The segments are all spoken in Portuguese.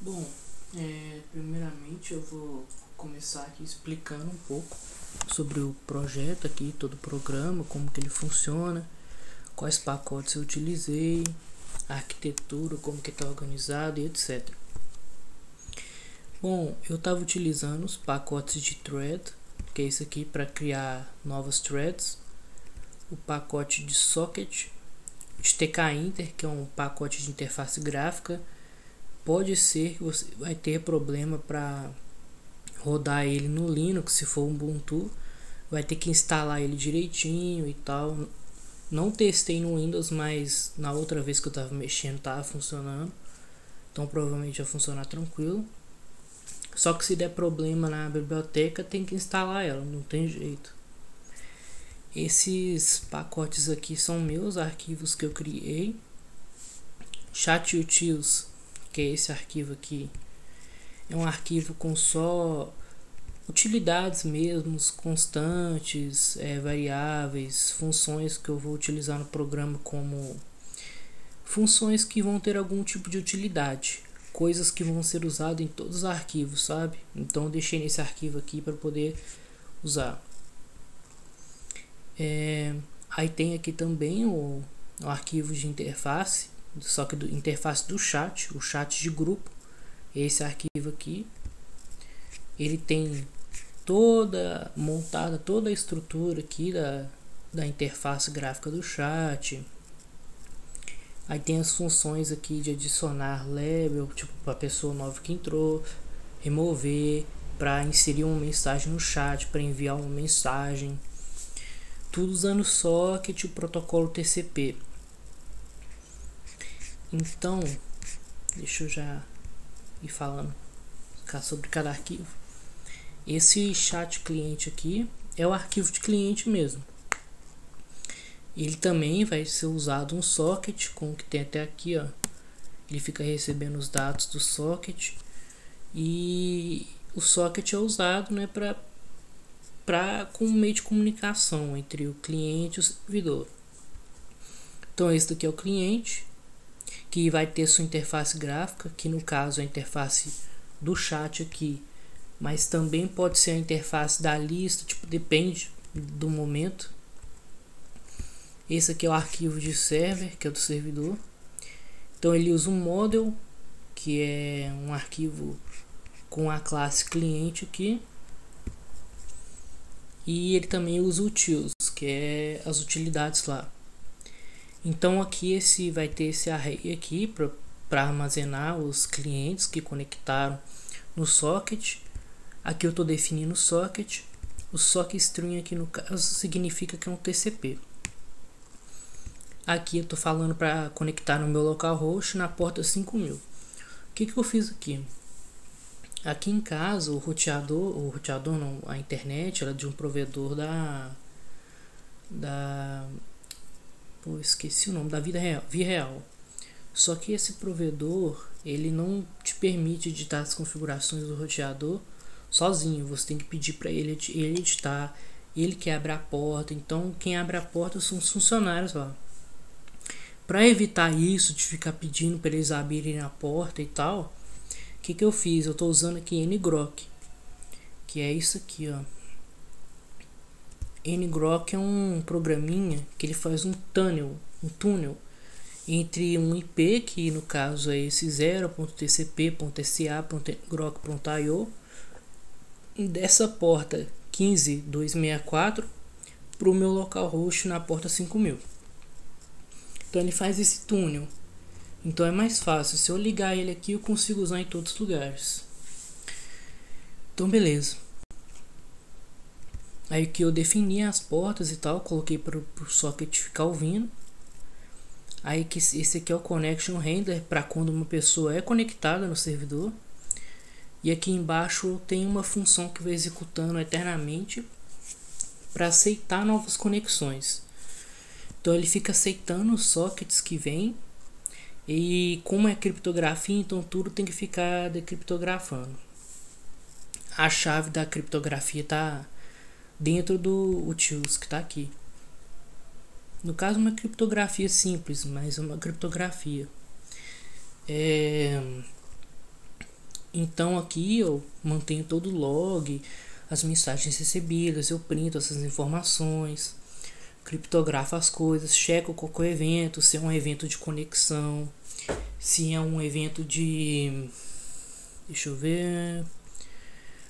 Bom, primeiramente eu vou começar aqui explicando um pouco sobre o projeto aqui, todo o programa, como que ele funciona, quais pacotes eu utilizei, a arquitetura, como que está organizado e etc. Bom, eu estava utilizando os pacotes de thread, que é isso aqui para criar novas threads, o pacote de socket, de tkinter, que é um pacote de interface gráfica. Pode ser que você vai ter problema para rodar ele no Linux, se for Ubuntu, vai ter que instalar ele direitinho e tal. Não testei no Windows, mas na outra vez que eu estava mexendo estava funcionando, então provavelmente vai funcionar tranquilo. Só que se der problema na biblioteca, tem que instalar ela, não tem jeito. Esses pacotes aqui são meus arquivos que eu criei. Chatutils, que é esse arquivo aqui, é um arquivo com só utilidades mesmo, constantes, variáveis, funções que eu vou utilizar no programa, como funções que vão ter algum tipo de utilidade, coisas que vão ser usadas em todos os arquivos, sabe? Então eu deixei nesse arquivo aqui para poder usar. Aí tem aqui também o arquivo de interface, só que do interface do chat, o chat de grupo. Esse arquivo aqui, ele tem toda a estrutura aqui da interface gráfica do chat. Aí tem as funções aqui de adicionar label, tipo para a pessoa nova que entrou, remover, para inserir uma mensagem no chat, para enviar uma mensagem, tudo usando socket, o protocolo TCP. Então, deixa eu já ir falando sobre cada arquivo. Esse chat cliente aqui é o arquivo de cliente mesmo. Ele também vai ser usado um socket, com o que tem até aqui, ó. Ele fica recebendo os dados do socket, e o socket é usado, né, como meio de comunicação entre o cliente e o servidor. Então esse daqui é o cliente, que vai ter sua interface gráfica, que no caso é a interface do chat aqui, mas também pode ser a interface da lista, tipo, depende do momento. Esse aqui é o arquivo de server, que é do servidor. Então ele usa um model, que é um arquivo com a classe cliente aqui. E ele também usa utils, que é as utilidades lá. Então aqui vai ter esse array aqui para armazenar os clientes que conectaram no socket. Aqui eu estou definindo o socket. O socket string aqui no caso significa que é um TCP. Aqui eu estou falando para conectar no meu localhost na porta 5000. O que eu fiz aqui? Aqui em casa o roteador não, a internet era de um provedor esqueci o nome, da Via Real. Só que esse provedor, ele não te permite editar as configurações do roteador sozinho. Você tem que pedir para ele editar, ele que abre a porta. Então quem abre a porta são os funcionários lá. Para evitar isso, de ficar pedindo para eles abrirem a porta e tal, o que eu fiz? Eu estou usando aqui ngrok, que é isso aqui, ó. ngrok é um programinha que ele faz um túnel entre um IP, que no caso é esse 0.tcp.sa.ngrok.io, dessa porta 15264 para o meu localhost na porta 5000. Então ele faz esse túnel. Então é mais fácil. Se eu ligar ele aqui, eu consigo usar em todos os lugares. Então beleza. Aí que eu defini as portas e tal, coloquei para o socket ficar ouvindo. Aí que esse aqui é o connection handler para quando uma pessoa é conectada no servidor. E aqui embaixo tem uma função que vai executando eternamente para aceitar novas conexões. Então ele fica aceitando os sockets que vem. E como é criptografia, então tudo tem que ficar decriptografando. A chave da criptografia está dentro do utils que está aqui. No caso, uma criptografia simples, mas uma criptografia. Então aqui eu mantenho todo o log, as mensagens recebidas, eu printo essas informações, criptografo as coisas, checo qualquer evento, se é um evento de conexão, se é um evento de... Deixa eu ver...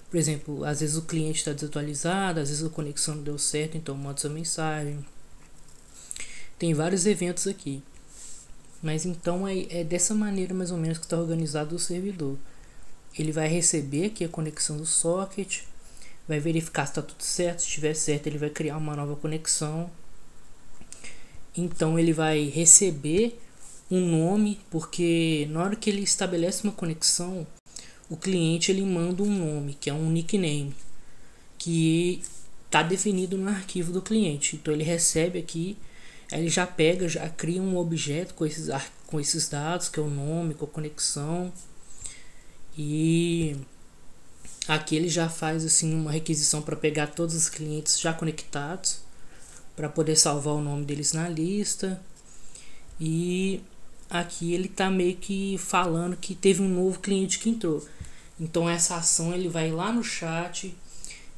Por exemplo, às vezes o cliente está desatualizado, às vezes a conexão não deu certo, então eu mando essa mensagem. Tem vários eventos aqui. Mas então é dessa maneira mais ou menos que está organizado o servidor. Ele vai receber aqui a conexão do socket, vai verificar se está tudo certo. Se estiver certo, ele vai criar uma nova conexão. Então ele vai receber um nome, porque na hora que ele estabelece uma conexão, o cliente ele manda um nome, que é um nickname, que está definido no arquivo do cliente. Então ele recebe aqui, ele já pega, já cria um objeto com esses dados, que é o nome, com a conexão. E aqui ele já faz assim uma requisição para pegar todos os clientes já conectados, para poder salvar o nome deles na lista. E aqui ele está meio que falando que teve um novo cliente que entrou. Então essa ação ele vai lá no chat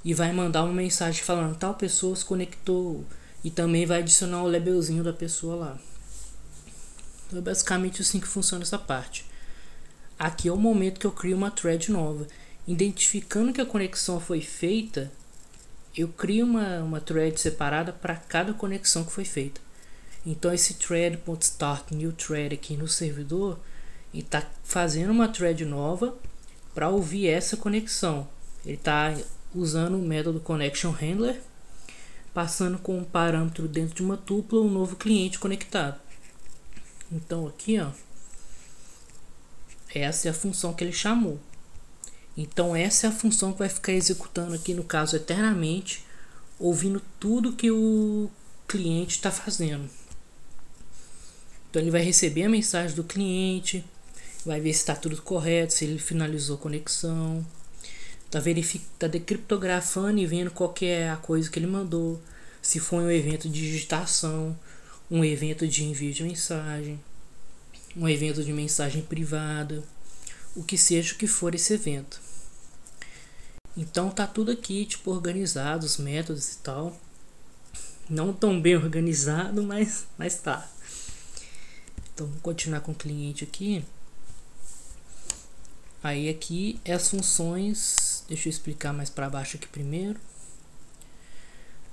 e vai mandar uma mensagem falando tal pessoa se conectou, e também vai adicionar o labelzinho da pessoa lá. Então é basicamente assim que funciona essa parte. Aqui é o momento que eu crio uma thread nova. Identificando que a conexão foi feita, eu crio uma thread separada para cada conexão que foi feita. Então esse thread.start new thread aqui no servidor está fazendo uma thread nova para ouvir essa conexão. Ele está usando o método connection handler, passando com um parâmetro dentro de uma tupla um novo cliente conectado. Então aqui, ó, essa é a função que ele chamou. Então essa é a função que vai ficar executando aqui, no caso eternamente, ouvindo tudo que o cliente está fazendo. Então ele vai receber a mensagem do cliente, vai ver se está tudo correto, se ele finalizou a conexão, tá decriptografando e vendo qual que é a coisa que ele mandou, se foi um evento de digitação, um evento de envio de mensagem, um evento de mensagem privada, o que seja que for esse evento. Então tá tudo aqui tipo organizado, os métodos e tal. Não tão bem organizado, mas tá. Então vou continuar com o cliente aqui. Aí aqui é as funções, deixa eu explicar mais para baixo aqui primeiro.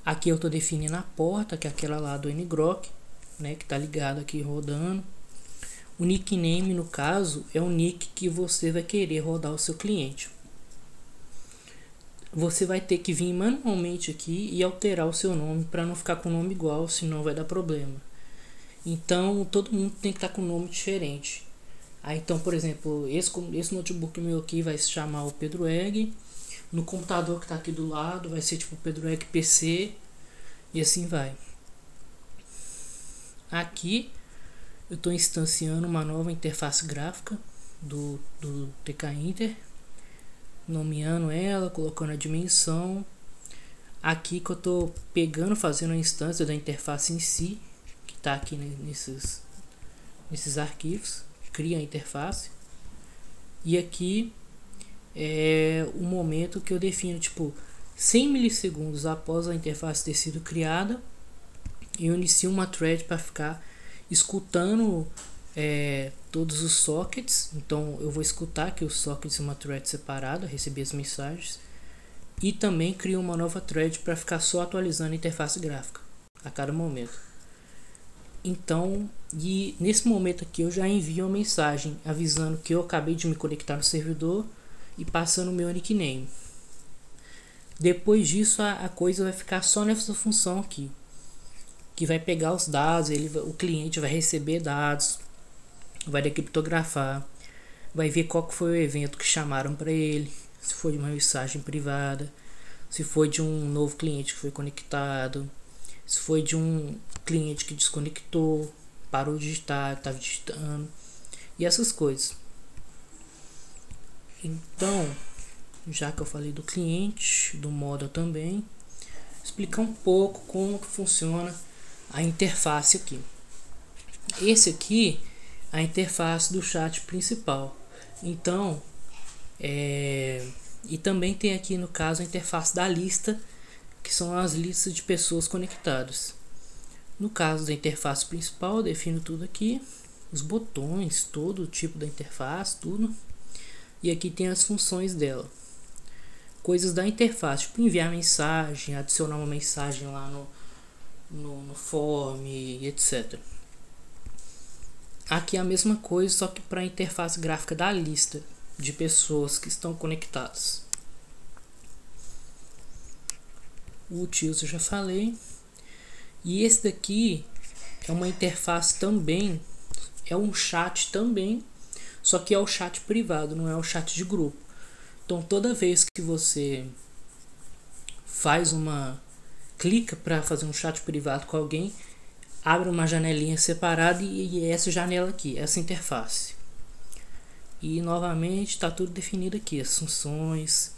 Aqui eu estou definindo a porta, que é aquela lá do ngrok, né, que está ligado aqui rodando. O nickname, no caso, é o nick que você vai querer rodar o seu cliente. Você vai ter que vir manualmente aqui e alterar o seu nome para não ficar com o nome igual, senão vai dar problema. Então todo mundo tem que estar com um nome diferente. Aí, então, por exemplo, esse notebook meu aqui vai se chamar o Pedro Egg. No computador que está aqui do lado vai ser tipo Pedro Egg PC. E assim vai. Aqui eu estou instanciando uma nova interface gráfica do TK Inter. Nomeando ela, colocando a dimensão. Aqui que eu estou pegando, fazendo a instância da interface em si, que está aqui nesses arquivos. Cria a interface. E aqui é o momento que eu defino, tipo, 100 milissegundos após a interface ter sido criada, eu inicio uma thread para ficar escutando todos os sockets. Então eu vou escutar aqui os sockets em uma thread separada, receber as mensagens, e também crio uma nova thread para ficar só atualizando a interface gráfica a cada momento. Então, e nesse momento aqui eu já envio uma mensagem avisando que eu acabei de me conectar no servidor e passando o meu nickname. Depois disso a coisa vai ficar só nessa função aqui, que vai pegar os dados, o cliente vai receber dados, vai decriptografar, vai ver qual que foi o evento que chamaram para ele, se foi de uma mensagem privada, se foi de um novo cliente que foi conectado, se foi de um cliente que desconectou, parou de digitar, estava digitando, e essas coisas. Então, já que eu falei do cliente, do model também, explicar um pouco como que funciona a interface aqui. Esse aqui é a interface do chat principal. Então, E também tem aqui no caso a interface da lista, que são as listas de pessoas conectadas. No caso da interface principal, eu defino tudo aqui, os botões, todo o tipo da interface, tudo. E aqui tem as funções dela. Coisas da interface, tipo enviar mensagem, adicionar uma mensagem lá no form, etc. Aqui é a mesma coisa, só que para a interface gráfica da lista de pessoas que estão conectadas. O utils eu já falei. E esse daqui é uma interface também, é um chat também, só que é o chat privado, não é o chat de grupo. Então toda vez que você clica para fazer um chat privado com alguém, abre uma janelinha separada e é essa janela aqui, essa interface. E novamente está tudo definido aqui, as funções.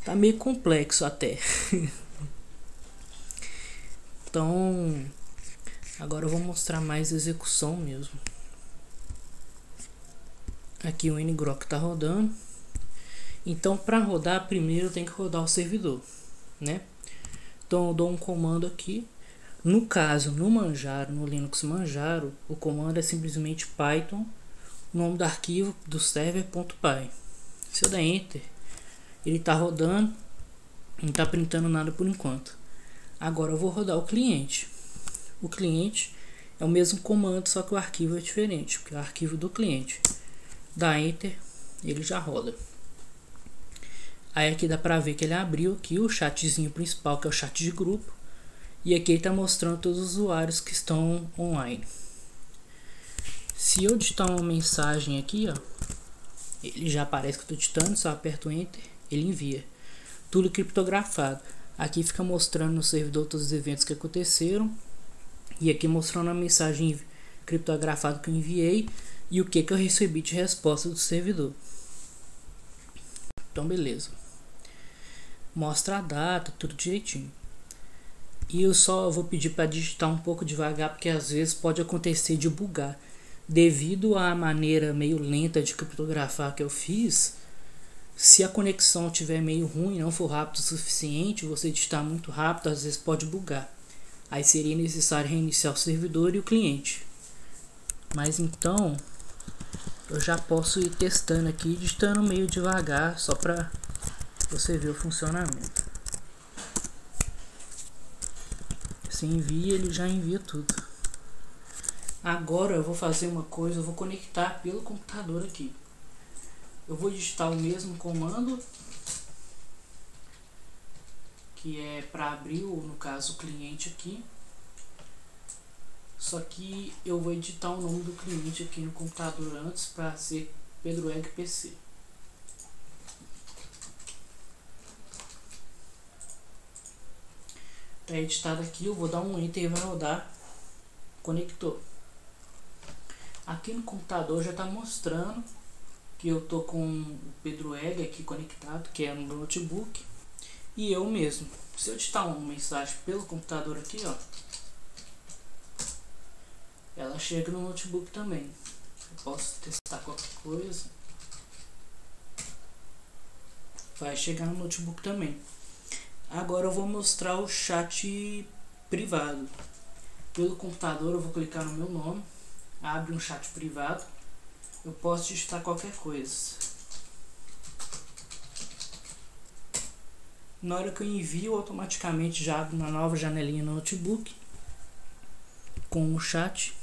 Tá meio complexo até. Então, agora eu vou mostrar mais execução mesmo. Aqui o ngrok está rodando. Então, para rodar, primeiro tem que rodar o servidor, né? Então, eu dou um comando aqui. No caso, no Manjaro, no Linux Manjaro, o comando é simplesmente Python, o nome do arquivo do server.py. Se eu der Enter, ele está rodando, não está printando nada por enquanto. Agora eu vou rodar o cliente. O cliente é o mesmo comando, só que o arquivo é diferente, porque é o arquivo do cliente. Dá Enter, ele já roda. Aí aqui dá pra ver que ele abriu aqui o chatzinho principal, que é o chat de grupo. E aqui ele está mostrando todos os usuários que estão online. Se eu digitar uma mensagem aqui, ó, ele já aparece que eu estou digitando, só aperto Enter, ele envia. Tudo criptografado. Aqui fica mostrando no servidor todos os eventos que aconteceram. E aqui mostrando a mensagem criptografada que eu enviei e o que eu recebi de resposta do servidor. Então beleza. Mostra a data, tudo direitinho. E eu só vou pedir para digitar um pouco devagar, porque às vezes pode acontecer de bugar. Devido à maneira meio lenta de criptografar que eu fiz, se a conexão estiver meio ruim, não for rápido o suficiente, você digitar muito rápido, às vezes pode bugar. Aí seria necessário reiniciar o servidor e o cliente. Mas então, eu já posso ir testando aqui, digitando meio devagar, só para você ver o funcionamento. Você envia, ele já envia tudo. Agora eu vou fazer uma coisa, eu vou conectar pelo computador aqui. Eu vou digitar o mesmo comando, que é para abrir, no caso, o cliente aqui. Só que eu vou editar o nome do cliente aqui no computador antes, para ser PedroEgg PC. Está editado aqui, eu vou dar um Enter e vai rodar. Conectou. Aqui no computador já está mostrando que eu tô com o PedroEgg aqui conectado, que é no notebook, e eu mesmo. Se eu digitar uma mensagem pelo computador aqui, ó, ela chega no notebook também. Eu posso testar qualquer coisa, vai chegar no notebook também. Agora eu vou mostrar o chat privado. Pelo computador eu vou clicar no meu nome, abre um chat privado. Eu posso digitar qualquer coisa. Na hora que eu envio, automaticamente já abre uma nova janelinha no notebook com o chat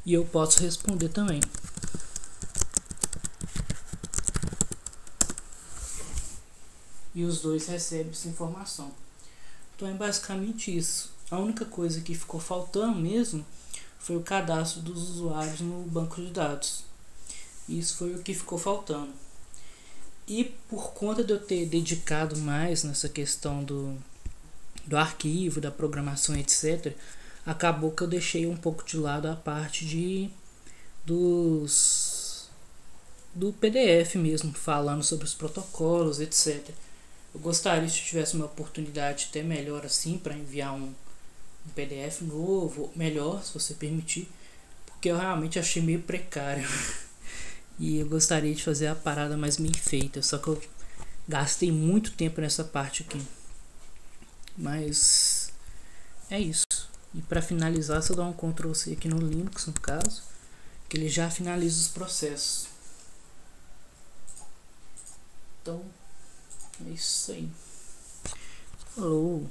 e eu posso responder também. E os dois recebem essa informação. Então é basicamente isso. A única coisa que ficou faltando mesmo foi o cadastro dos usuários no banco de dados. Isso foi o que ficou faltando. E por conta de eu ter dedicado mais nessa questão do arquivo, da programação, etc., acabou que eu deixei um pouco de lado a parte do PDF mesmo, falando sobre os protocolos, etc. Eu gostaria, se tivesse uma oportunidade até melhor assim, para enviar um PDF novo, melhor, se você permitir, porque eu realmente achei meio precário. E eu gostaria de fazer a parada mais bem feita, só que eu gastei muito tempo nessa parte aqui. Mas é isso. E para finalizar, se eu dar um Ctrl C aqui no Linux, no caso, que ele já finaliza os processos. Então, é isso aí. Falou!